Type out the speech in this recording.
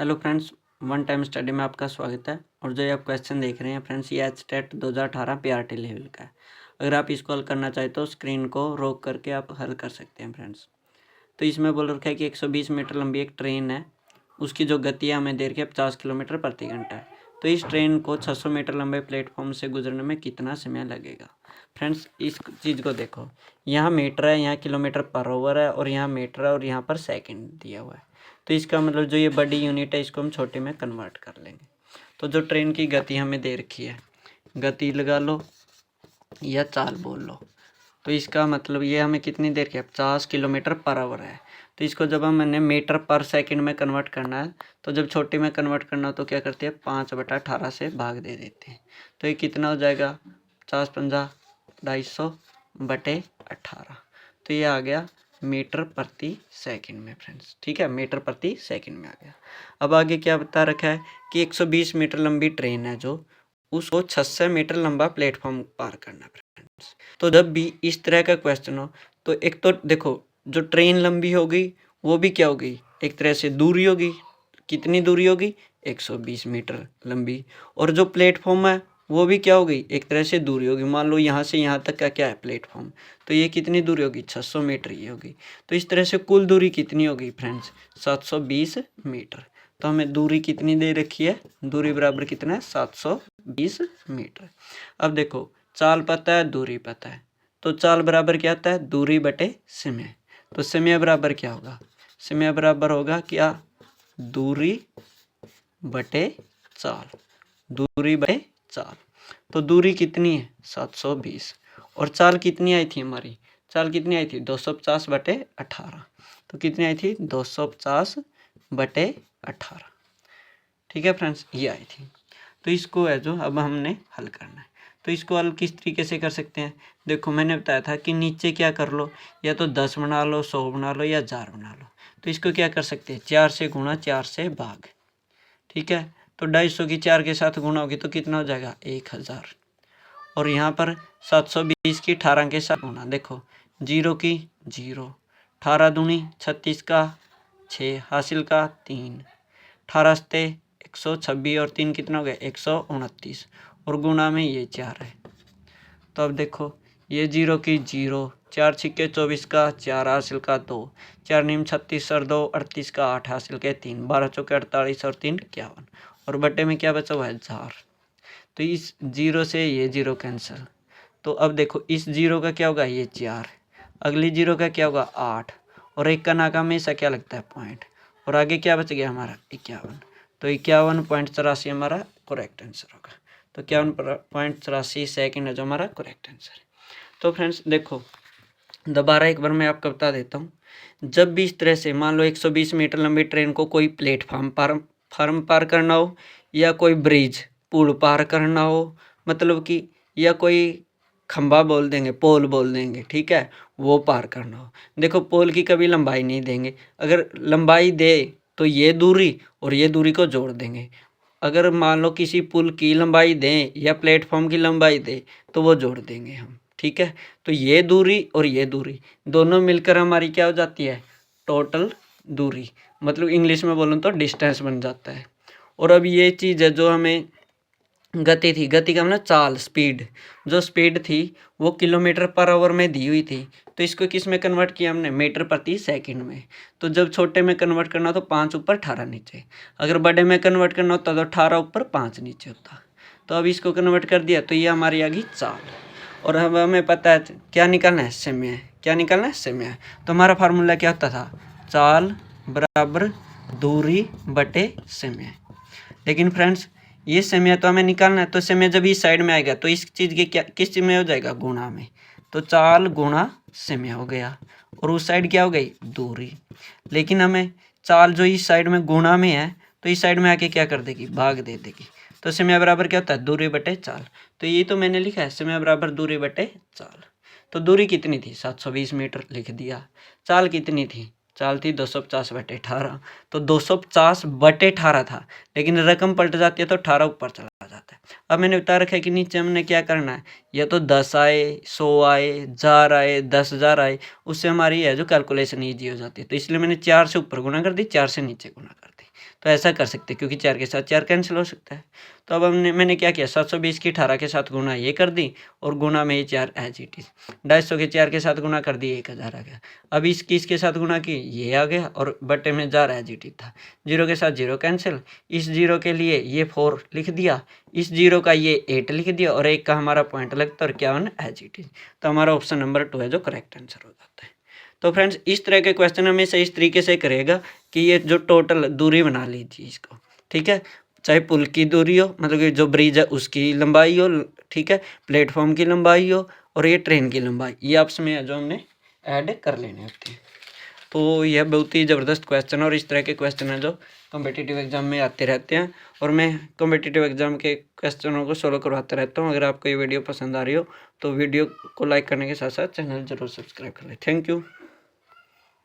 Hello friends, one time study में आपका स्वागत है। और जो ये आप क्वेश्चन देख रहे हैं फ्रेंड्स, ये एचटेट 2018 पीआरटी लेवल का है। अगर आप इसको हल करना चाहें तो स्क्रीन को रोक करके आप हल कर सकते हैं फ्रेंड्स। तो इसमें बोल रखा है कि 120 मीटर लंबी एक ट्रेन है, उसकी जो गति हमें दे रखी है 50 किलोमीटर प्रति घंटा है। तो इस ट्रेन को 600 मीटर लंबे प्लेटफॉर्म से गुजरने में कितना समय लगेगा। फ्रेंड्स, इस चीज़ को देखो, यहाँ मीटर है, यहाँ किलोमीटर पर आवर है, और यहाँ मीटर है, और यहाँ पर सेकंड दिया हुआ है। तो इसका मतलब जो ये बड़ी यूनिट है इसको हम छोटे में कन्वर्ट कर लेंगे। तो जो ट्रेन की गति हमें दे रखी है, गति लगा लो या चाल बोल लो, तो इसका मतलब ये हमें कितनी देर की 50 किलोमीटर पर आवर है। तो इसको जब हमने मीटर पर सेकंड में कन्वर्ट करना है, तो जब छोटे में कन्वर्ट करना हो तो क्या करते हैं, 5/18 से भाग दे देते हैं। तो ये कितना हो जाएगा, 50×250/18। तो ये आ गया मीटर प्रति सेकंड में फ्रेंड्स। ठीक है, मीटर प्रति सेकंड में आ गया। अब आगे क्या बता रखा है कि 120 मीटर लंबी ट्रेन है, जो उसको 600 मीटर लंबा प्लेटफॉर्म पार करना है फ्रेंड्स। तो जब भी इस तरह का क्वेश्चन हो तो एक तो देखो, जो ट्रेन लंबी होगी वो भी क्या होगी, एक तरह से दूरी होगी। कितनी दूरी होगी, 120 मीटर लंबी। और जो प्लेटफॉर्म है वो भी क्या होगी, एक तरह से दूरी होगी। मान लो यहाँ से यहाँ तक का क्या है प्लेटफॉर्म, तो ये कितनी दूरी होगी, 600 मीटर ही होगी। तो इस तरह से कुल दूरी कितनी होगी फ्रेंड्स, 720 मीटर। तो हमें दूरी कितनी दे रखी है, दूरी बराबर कितना है, 720 मीटर। अब देखो, चाल पता है, दूरी पता है, तो चाल बराबर क्या आता है, दूरी बटे समय। तो समय बराबर क्या होगा, समय बराबर होगा क्या, दूरी बटे चाल, दूरी बटे चाल। तो दूरी कितनी है, 720। और चाल कितनी आई थी हमारी, चाल कितनी आई थी, 250/18। तो कितनी आई थी, 250/18। ठीक है फ्रेंड्स, ये आई थी। तो इसको है जो अब हमने हल करना है। तो इसको हल किस तरीके से कर सकते हैं, देखो मैंने बताया था कि नीचे क्या कर लो, या तो 10 बना लो, 100 बना लो, या 1000 बना लो। तो इसको क्या कर सकते हैं, 4 से गुणा, 4 से भाग। ठीक है, तो 250 की 4 के साथ गुणा होगी तो कितना हो जाएगा, 1000। और यहाँ पर 720 की 18 के साथ गुणा, देखो 0 की 0, 18 दूनी 36 का 6, हासिल का 3, 18 से 126 और 3 कितना हो गया, 129। और गुणा में ये 4 है। तो अब देखो, ये 0 की 0, 4 छिक्के 24 का 4, हासिल का 2, 4 नीम 36 और 2 38 का 8, हासिल के 3, 12 चौके 48 और 3 51। और बटे में क्या बचा हुआ है, 1000। तो इस 0 से ये 0 कैंसिल। तो अब देखो, इस 0 का क्या होगा, ये 4, अगली 0 का क्या होगा, 8, और एक का नाका में ऐसा क्या लगता है, पॉइंट। और आगे क्या बच गया हमारा, 51। तो 51.84 हमारा करेक्ट आंसर होगा। तो 51.84 सेकेंड है जो हमारा करेक्ट आंसर है। तो फ्रेंड्स देखो, दोबारा एक बार मैं आपको बता देता हूँ। जब भी इस तरह से मान लो 120 मीटर लंबी ट्रेन को कोई प्लेटफार्म पार करना हो, या कोई ब्रिज पुल पार करना हो, मतलब कि या कोई खंबा बोल देंगे, पोल बोल देंगे, ठीक है, वो पार करना हो। देखो, पोल की कभी लंबाई नहीं देंगे, अगर लंबाई दे तो ये दूरी और ये दूरी को जोड़ देंगे। अगर मान लो किसी पुल की लंबाई दें या प्लेटफॉर्म की लंबाई दें तो वो जोड़ देंगे हम। ठीक है, तो ये दूरी और ये दूरी दोनों मिलकर हमारी क्या हो जाती है, टोटल दूरी, मतलब इंग्लिश में बोलूँ तो डिस्टेंस बन जाता है। और अब ये चीज़ है जो हमें गति थी, गति का मतलब चाल, स्पीड, जो स्पीड थी वो किलोमीटर पर आवर में दी हुई थी। तो इसको किस में कन्वर्ट किया हमने, मीटर प्रति सेकंड में। तो जब छोटे में कन्वर्ट करना तो 5 ऊपर 18 नीचे, अगर बड़े में कन्वर्ट करना होता तो 18 ऊपर 5 नीचे होता। तो अब इसको कन्वर्ट कर दिया तो ये हमारी आ गई चाल। और अब हमें पता है क्या निकालना है, समय। क्या निकालना है, समय। तो हमारा फार्मूला क्या होता था, चाल बराबर दूरी बटे समय। लेकिन फ्रेंड्स, ये समय तो हमें निकालना है, तो समय जब इस साइड में आएगा तो इस चीज़ के क्या, किस चीज़ में हो जाएगा, गुणा में। तो चाल गुणा समय हो गया, और उस साइड क्या हो गई, दूरी। लेकिन हमें चाल जो इस साइड में गुणा में है, तो इस साइड में आके क्या कर देगी, भाग दे देगी। तो समय बराबर क्या होता है, दूरी बटे चाल। तो ये तो मैंने लिखा है, समय बराबर दूरी बटे चाल। तो दूरी कितनी थी, 720 मीटर लिख दिया। चाल कितनी थी, चाल थी 250/18। तो 250/18 था, लेकिन रकम पलट जाती है तो 18 ऊपर चला जाता है। अब मैंने बता रखा है कि नीचे हमने क्या करना है, या तो 10 आए, 100 आए, 1000 आए, 10,000 आए, उससे हमारी है जो कैलकुलेशन ईजी हो जाती है। तो इसलिए मैंने 4 से ऊपर गुना कर दी, 4 से नीचे गुना कर दी। तो ऐसा कर सकते हैं, क्योंकि 4 के साथ 4 कैंसिल हो सकता है। तो अब मैंने क्या किया, 720 की 18 के साथ गुणा ये कर दी और गुणा में ये 4 एज इट इज। 250 के 4 के साथ गुणा कर दी, 1000 आ गया। अब इसके साथ गुणा की, ये आ गया और बटे में 1000 एज इट इज था। 0 के साथ 0 कैंसिल, इस 0 के लिए ये 4 लिख दिया, इस 0 का ये 8 लिख दिया और 1 का हमारा पॉइंट लगता है और क्या 1 एज इट इज। तो हमारा ऑप्शन नंबर 2 है जो करेक्ट आंसर हो जाता है। तो फ्रेंड्स इस तरह के क्वेश्चन हमेशा इस तरीके से करेगा कि ये जो टोटल दूरी बना लीजिए इसको, ठीक है, चाहे पुल की दूरी हो, मतलब कि जो ब्रिज है उसकी लंबाई हो, ठीक है, प्लेटफॉर्म की लंबाई हो और ये ट्रेन की लंबाई, ये आपस में जो हमने ऐड कर लेने होते हैं। तो यह बहुत ही ज़बरदस्त क्वेश्चन और इस तरह के क्वेश्चन हैं जो कॉम्पिटिटिव एग्जाम में आते रहते हैं और मैं कॉम्पिटिटिव एग्जाम के क्वेश्चनों को सोल्व करवाता रहता हूँ। अगर आपको ये वीडियो पसंद आ रही हो तो वीडियो को लाइक करने के साथ साथ चैनल ज़रूर सब्सक्राइब कर लें। Thank you.